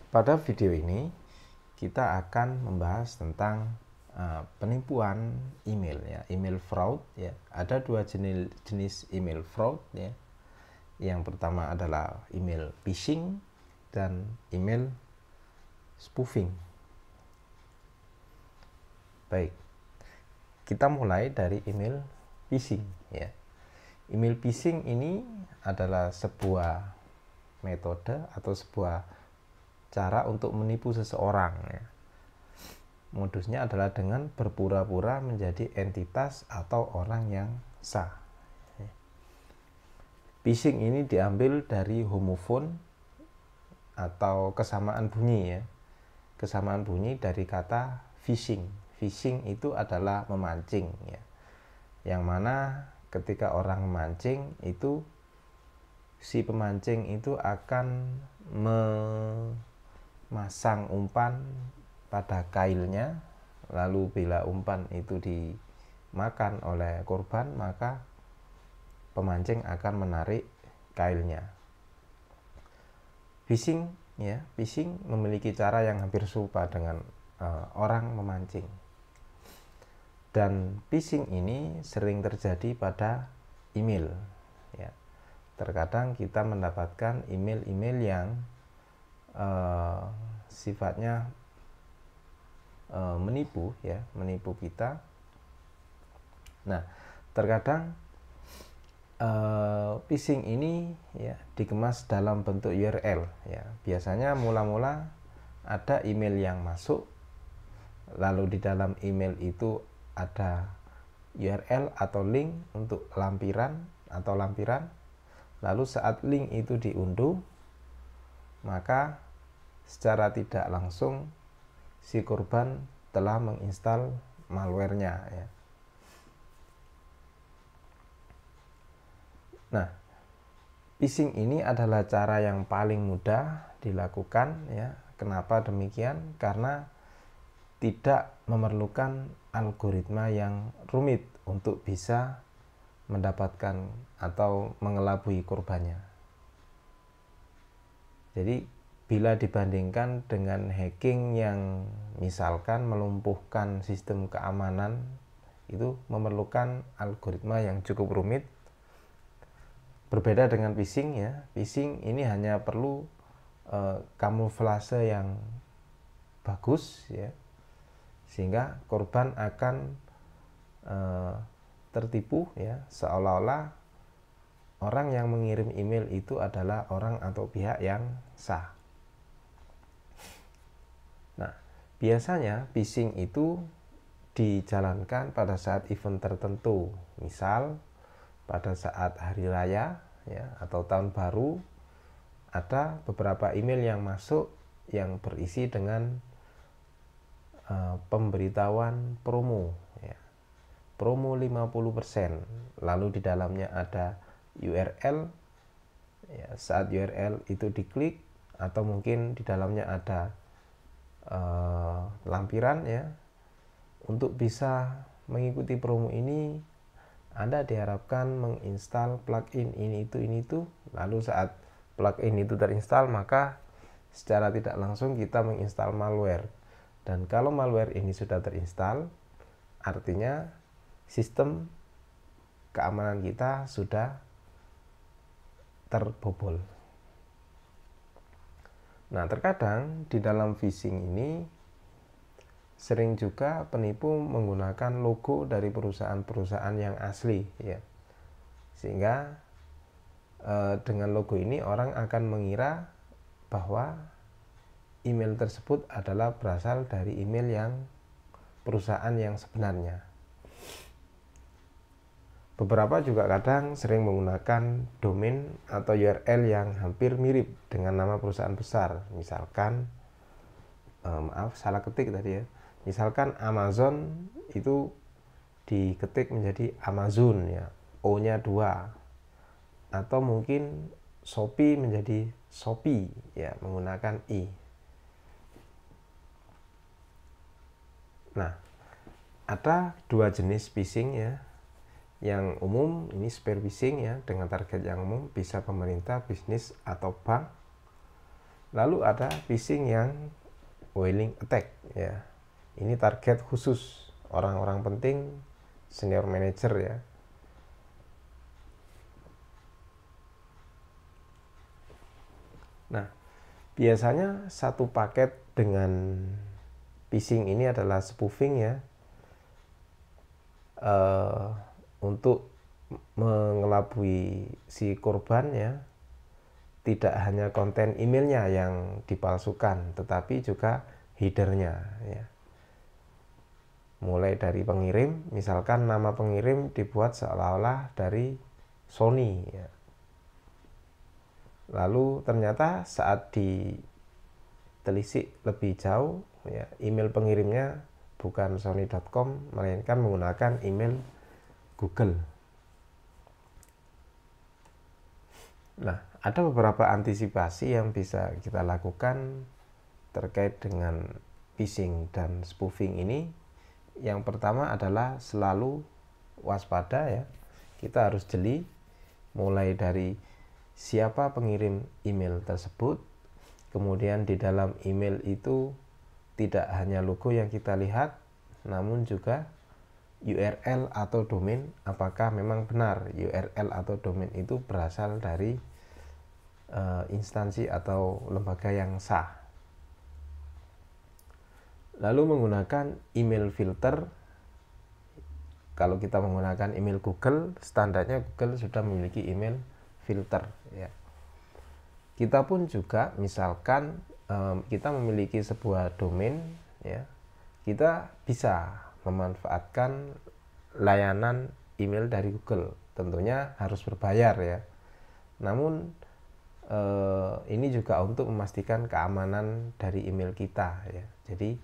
Pada video ini kita akan membahas tentang penipuan email ya, email fraud ya. Ada dua jenis email fraud ya. Yang pertama adalah email phishing dan email spoofing. Baik, kita mulai dari email phishing ya. Email phishing ini adalah sebuah metode atau sebuah cara untuk menipu seseorang ya. Modusnya adalah dengan berpura-pura menjadi entitas atau orang yang sah. Phishing ini diambil dari homophone atau kesamaan bunyi ya. Kesamaan bunyi dari kata fishing. Fishing itu adalah memancing ya. Yang mana ketika orang memancing itu si pemancing itu akan memasang umpan pada kailnya, lalu bila umpan itu dimakan oleh korban maka pemancing akan menarik kailnya. Phishing ya, phishing memiliki cara yang hampir serupa dengan orang memancing. Dan phishing ini sering terjadi pada email ya. Terkadang kita mendapatkan email-email yang sifatnya menipu ya, menipu kita. Nah, terkadang phishing ini ya dikemas dalam bentuk URL ya. Biasanya mula-mula ada email yang masuk, lalu di dalam email itu ada URL atau link untuk lampiran, lalu saat link itu diunduh maka secara tidak langsung si korban telah menginstal malware-nya ya. Nah, phishing ini adalah cara yang paling mudah dilakukan ya. Kenapa demikian? Karena tidak memerlukan algoritma yang rumit untuk bisa mendapatkan atau mengelabui korbannya. Jadi bila dibandingkan dengan hacking yang misalkan melumpuhkan sistem keamanan, itu memerlukan algoritma yang cukup rumit. Berbeda dengan phishing ya. Phishing ini hanya perlu kamuflase yang bagus ya, sehingga korban akan tertipu ya, seolah-olah orang yang mengirim email itu adalah orang atau pihak yang sah. Nah, biasanya phishing itu dijalankan pada saat event tertentu, misal pada saat hari raya ya, atau tahun baru. Ada beberapa email yang masuk yang berisi dengan pemberitahuan promo ya. Promo 50%, lalu di dalamnya ada URL ya. Saat URL itu diklik atau mungkin di dalamnya ada lampiran ya. Untuk bisa mengikuti promo ini Anda diharapkan menginstal plugin ini itu. Lalu saat plugin itu terinstall maka secara tidak langsung kita menginstal malware. Dan kalau malware ini sudah terinstall, artinya sistem keamanan kita sudah terbobol. Nah, terkadang di dalam phishing ini sering juga penipu menggunakan logo dari perusahaan-perusahaan yang asli ya. Sehingga dengan logo ini orang akan mengira bahwa email tersebut adalah berasal dari email yang perusahaan yang sebenarnya. Beberapa juga kadang sering menggunakan domain atau URL yang hampir mirip dengan nama perusahaan besar. Misalkan, maaf salah ketik tadi ya. Misalkan Amazon itu diketik menjadi Amazon ya, O-nya 2. Atau mungkin Shopee menjadi Shopee ya, menggunakan I. Nah, ada dua jenis phishing ya. Yang umum ini spear phishing ya, dengan target yang umum bisa pemerintah, bisnis atau bank. Lalu ada phishing yang whaling attack ya. Ini target khusus orang-orang penting, senior manager ya. Nah, biasanya satu paket dengan phishing ini adalah spoofing ya, untuk mengelabui si korban ya. Tidak hanya konten emailnya yang dipalsukan, tetapi juga headernya ya. Mulai dari pengirim, misalkan nama pengirim dibuat seolah-olah dari Sony ya. Lalu ternyata saat ditelisik lebih jauh ya, email pengirimnya bukan sony.com, melainkan menggunakan email Google. Nah, ada beberapa antisipasi yang bisa kita lakukan terkait dengan phishing dan spoofing ini. Yang pertama adalah selalu waspada ya. Kita harus jeli mulai dari siapa pengirim email tersebut. Kemudian di dalam email itu tidak hanya logo yang kita lihat, namun juga URL atau domain, apakah memang benar URL atau domain itu berasal dari instansi atau lembaga yang sah. Lalu menggunakan email filter. Kalau kita menggunakan email Google, standarnya Google sudah memiliki email filter ya. Kita pun juga misalkan kita memiliki sebuah domain ya, kita bisa memanfaatkan layanan email dari Google. Tentunya harus berbayar ya. Namun ini juga untuk memastikan keamanan dari email kita ya. Jadi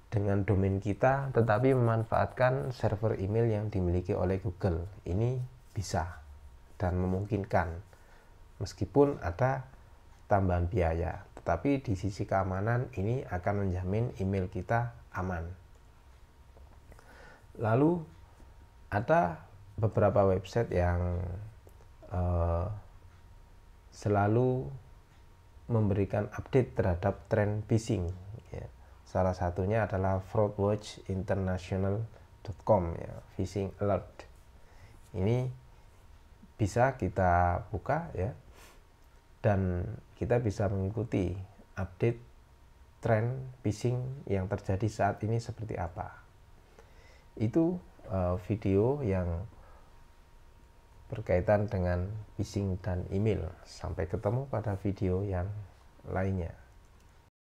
dengan domain kita tetapi memanfaatkan server email yang dimiliki oleh Google, ini bisa dan memungkinkan meskipun ada tambahan biaya, tetapi di sisi keamanan ini akan menjamin email kita aman. Lalu ada beberapa website yang selalu memberikan update terhadap tren phishing ya. Salah satunya adalah fraudwatchinternational.com ya, phishing alert. Ini bisa kita buka ya, dan kita bisa mengikuti update tren phishing yang terjadi saat ini seperti apa. Itu video yang berkaitan dengan phishing dan email. Sampai ketemu pada video yang lainnya.